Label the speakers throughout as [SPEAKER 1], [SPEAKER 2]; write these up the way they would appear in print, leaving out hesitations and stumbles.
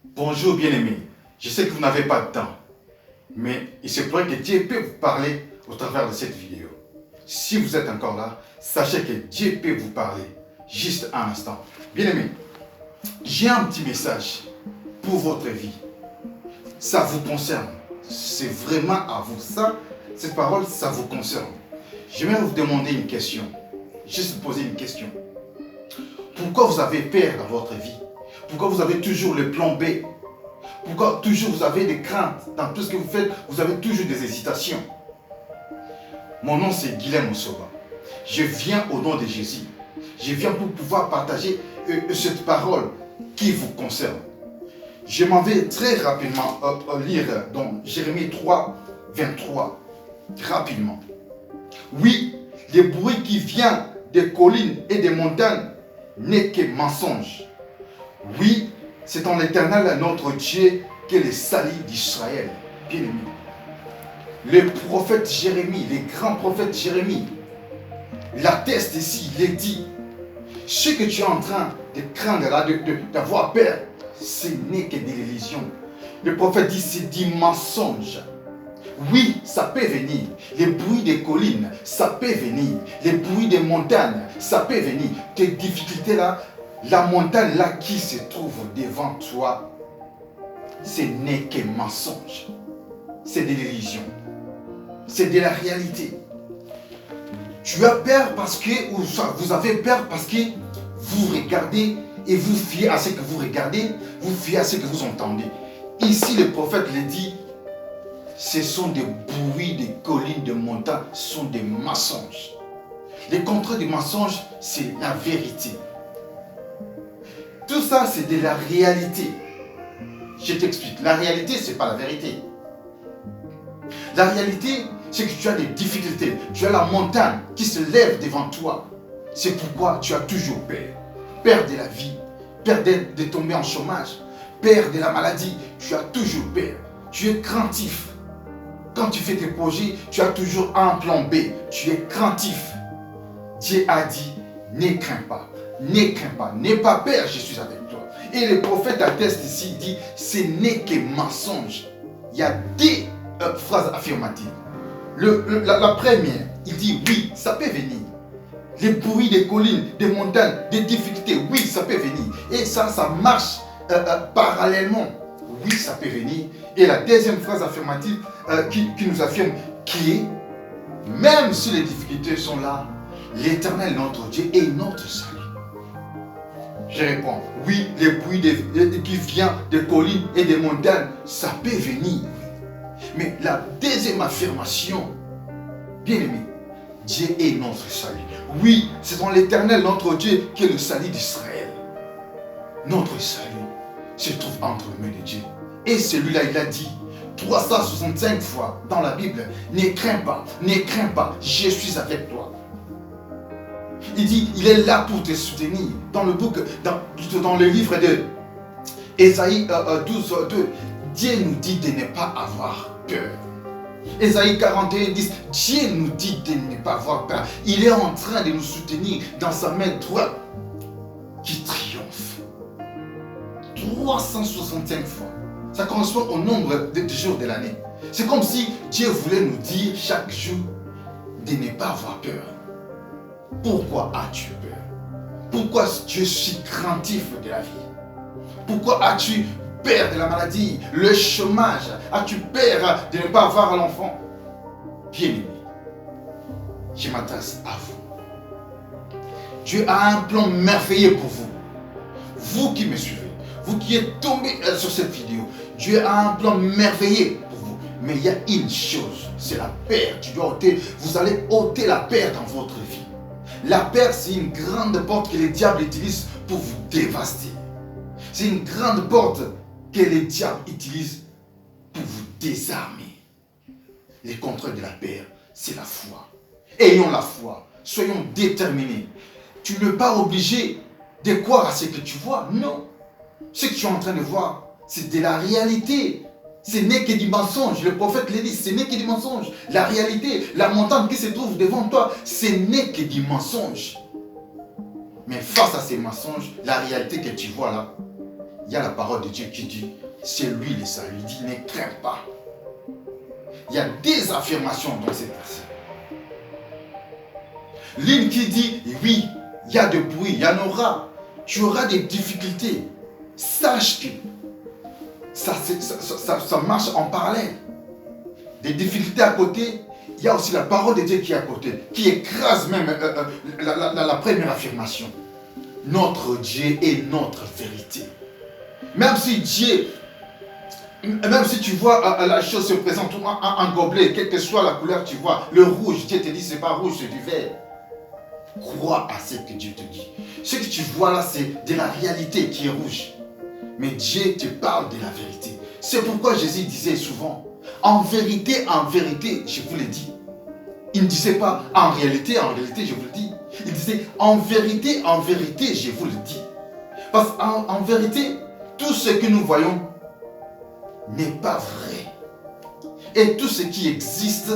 [SPEAKER 1] Bonjour bien-aimés, je sais que vous n'avez pas de temps, mais il se pourrait que Dieu peut vous parler au travers de cette vidéo. Si vous êtes encore là, sachez que Dieu peut vous parler juste un instant. Bien-aimés, j'ai un petit message pour votre vie. Ça vous concerne, c'est vraiment à vous. Cette parole, ça vous concerne. J'aimerais vous demander une question, juste vous poser une question. Pourquoi vous avez peur dans votre vie? Pourquoi vous avez toujours le plan B? Pourquoi toujours vous avez des craintes dans tout ce que vous faites? Vous avez toujours des hésitations. Mon nom c'est Guilhem Osoba. Je viens au nom de Jésus. Je viens pour pouvoir partager cette parole qui vous concerne. Je m'en vais très rapidement lire dans Jérémie 3, 23. Rapidement. Oui, le bruit qui vient des collines et des montagnes n'est que mensonge. Oui, c'est en l'Éternel notre Dieu que le salut d'Israël. Bien aimé. Le prophète Jérémie, le grand prophète Jérémie, l'atteste ici, il est dit, ce que tu es en train de craindre là, d'avoir peur, ce n'est que des illusions. Le prophète dit, c'est du mensonge. Oui, ça peut venir. Les bruits des collines, ça peut venir. Les bruits des montagnes, ça peut venir. Tes difficultés là, la montagne là qui se trouve devant toi, ce n'est que mensonge. C'est de l'illusion. C'est de la réalité. Tu as peur parce que, ou vous avez peur parce que vous regardez et vous fiez à ce que vous regardez, vous fiez à ce que vous entendez. Ici, le prophète le dit, ce sont des bruits, des collines, des montagnes, ce sont des mensonges. Le contraire des mensonges, c'est la vérité. Tout ça, c'est de la réalité. Je t'explique. La réalité, ce n'est pas la vérité. La réalité, c'est que tu as des difficultés. Tu as la montagne qui se lève devant toi. C'est pourquoi tu as toujours peur. Peur de la vie, peur de tomber en chômage, peur de la maladie. Tu as toujours peur. Tu es craintif. Quand tu fais tes projets, tu as toujours un plan B. Tu es craintif. Dieu a dit, ne crains pas. Ne crains pas, n'aie pas peur, je suis avec toi. Et le prophète atteste ici, il dit, ce n'est que mensonge. Il y a des phrases affirmatives. La première, il dit, oui, ça peut venir. Les bruits des collines, des montagnes, des difficultés, oui, ça peut venir. Et ça marche parallèlement. Oui, ça peut venir. Et la deuxième phrase affirmative qui nous affirme qui est, même si les difficultés sont là, l'Éternel, notre Dieu, est notre salut. Je réponds, oui, les bruits qui viennent des collines et des montagnes, ça peut venir. Mais la deuxième affirmation, bien aimé, Dieu est notre salut. Oui, c'est dans l'Éternel, notre Dieu, qui est le salut d'Israël. Notre salut se trouve entre les mains de Dieu. Et celui-là, il a dit 365 fois dans la Bible, ne crains pas, je suis avec toi. Il dit, il est là pour te soutenir. Dans le livre de Ésaïe 12, 2, Dieu nous dit de ne pas avoir peur. Ésaïe 41, 10, Dieu nous dit de ne pas avoir peur. Il est en train de nous soutenir dans sa main droite qui triomphe. 365 fois. Ça correspond au nombre de jours de l'année. C'est comme si Dieu voulait nous dire chaque jour de ne pas avoir peur. Pourquoi as-tu peur? Pourquoi tu suis craintif de la vie? Pourquoi as-tu peur de la maladie, le chômage? As-tu peur de ne pas avoir l'enfant? Bien-aimé, je m'adresse à vous. Dieu a un plan merveilleux pour vous. Vous qui me suivez, vous qui êtes tombés sur cette vidéo, Dieu a un plan merveilleux pour vous. Mais il y a une chose, c'est la peur. Vous allez ôter la peur dans votre vie. La peur, c'est une grande porte que le diable utilise pour vous dévaster. C'est une grande porte que le diable utilise pour vous désarmer. Le contraire de la peur, c'est la foi. Ayons la foi. Soyons déterminés. Tu n'es pas obligé de croire à ce que tu vois. Non. Ce que tu es en train de voir, c'est de la réalité. Ce n'est que du mensonge. Le prophète le dit, ce n'est que du mensonge. La réalité, la montagne qui se trouve devant toi, ce n'est que du mensonge. Mais face à ces mensonges, la réalité que tu vois là, il y a la parole de Dieu qui dit, c'est lui le salut. Il dit, ne crains pas. Il y a des affirmations dans cette verset. L'une qui dit, oui, il y a de bruit, il y en aura. Tu auras des difficultés. Sache que ça marche en parallèle. Des difficultés à côté, il y a aussi la parole de Dieu qui est à côté, qui écrase même la première affirmation. Notre Dieu est notre vérité. Même si Dieu, même si tu vois la chose se présente en gobelet, quelle que soit la couleur tu vois, le rouge, Dieu te dit c'est pas rouge, c'est du vert. Crois à ce que Dieu te dit. Ce que tu vois là, c'est de la réalité qui est rouge. Mais Dieu te parle de la vérité. C'est pourquoi Jésus disait souvent, en vérité, je vous le dis. Il ne disait pas, en réalité, je vous le dis. Il disait, en vérité, je vous le dis. Parce qu'en vérité, tout ce que nous voyons n'est pas vrai. Et tout ce qui existe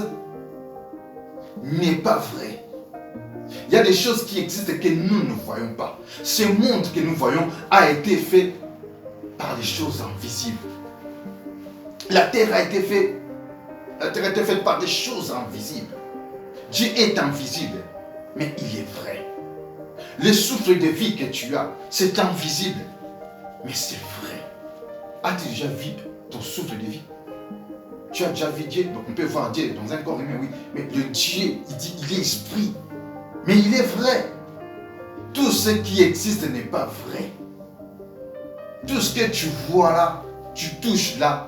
[SPEAKER 1] n'est pas vrai. Il y a des choses qui existent que nous ne voyons pas. Ce monde que nous voyons a été fait par des choses invisibles. La terre a été faite par des choses invisibles. Dieu est invisible, mais il est vrai. Le souffle de vie que tu as, c'est invisible, mais c'est vrai. As-tu déjà vu ton souffle de vie? Tu as déjà vu Dieu? Donc on peut voir Dieu dans un corps humain, oui. Mais le Dieu, il dit, il est esprit. Mais il est vrai. Tout ce qui existe n'est pas vrai. Tout ce que tu vois là, tu touches là.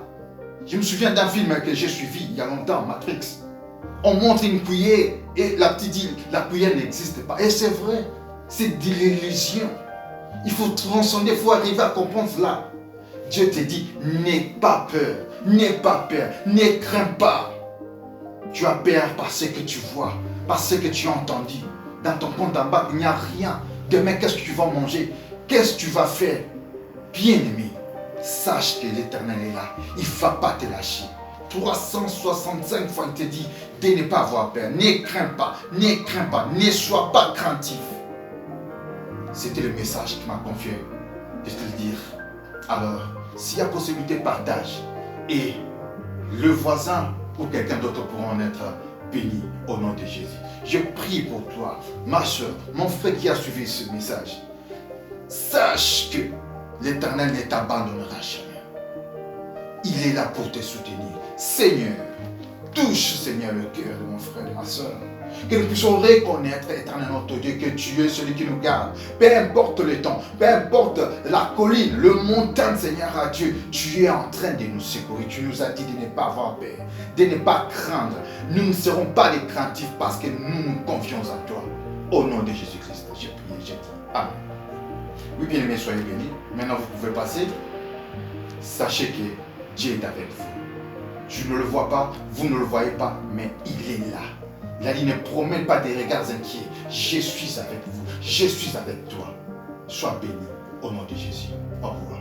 [SPEAKER 1] Je me souviens d'un film que j'ai suivi il y a longtemps, Matrix. On montre une cuillère et la petite dit, la cuillère n'existe pas. Et c'est vrai, c'est de l'illusion. Il faut transcender, il faut arriver à comprendre cela. Dieu te dit, n'aie pas peur, ne crains pas. Tu as peur par ce que tu vois, par ce que tu as entendu. Dans ton compte en bas, il n'y a rien. Demain, qu'est-ce que tu vas manger? Qu'est-ce que tu vas faire? Bien-aimé, sache que l'Éternel est là. Il ne va pas te lâcher. 365 fois, il te dit de ne pas avoir peur. Ne crains pas, ne sois pas craintif. C'était le message qui m'a confié de te le dire. Alors, s'il y a possibilité, partage. Et le voisin ou quelqu'un d'autre pourra en être béni au nom de Jésus. Je prie pour toi, ma soeur, mon frère qui a suivi ce message. Sache que l'Éternel ne t'abandonnera jamais. Il est là pour te soutenir. Seigneur, touche, Seigneur, le cœur de mon frère et de ma soeur. Que nous puissions reconnaître, Éternel notre Dieu, que tu es celui qui nous garde. Peu importe le temps, peu importe la colline, le montagne, Seigneur, à Dieu, tu es en train de nous secourir. Tu nous as dit de ne pas avoir peur, de ne pas craindre. Nous ne serons pas des craintifs parce que nous nous confions en toi. Au nom de Jésus-Christ, j'ai prié, j'ai dit Amen. Oui, bien aimés, soyez bénis. Maintenant, vous pouvez passer. Sachez que Dieu est avec vous. Je ne le vois pas, vous ne le voyez pas, mais il est là. Il a dit, ne promets pas des regards inquiets. Je suis avec vous, je suis avec toi. Sois béni au nom de Jésus. Au revoir.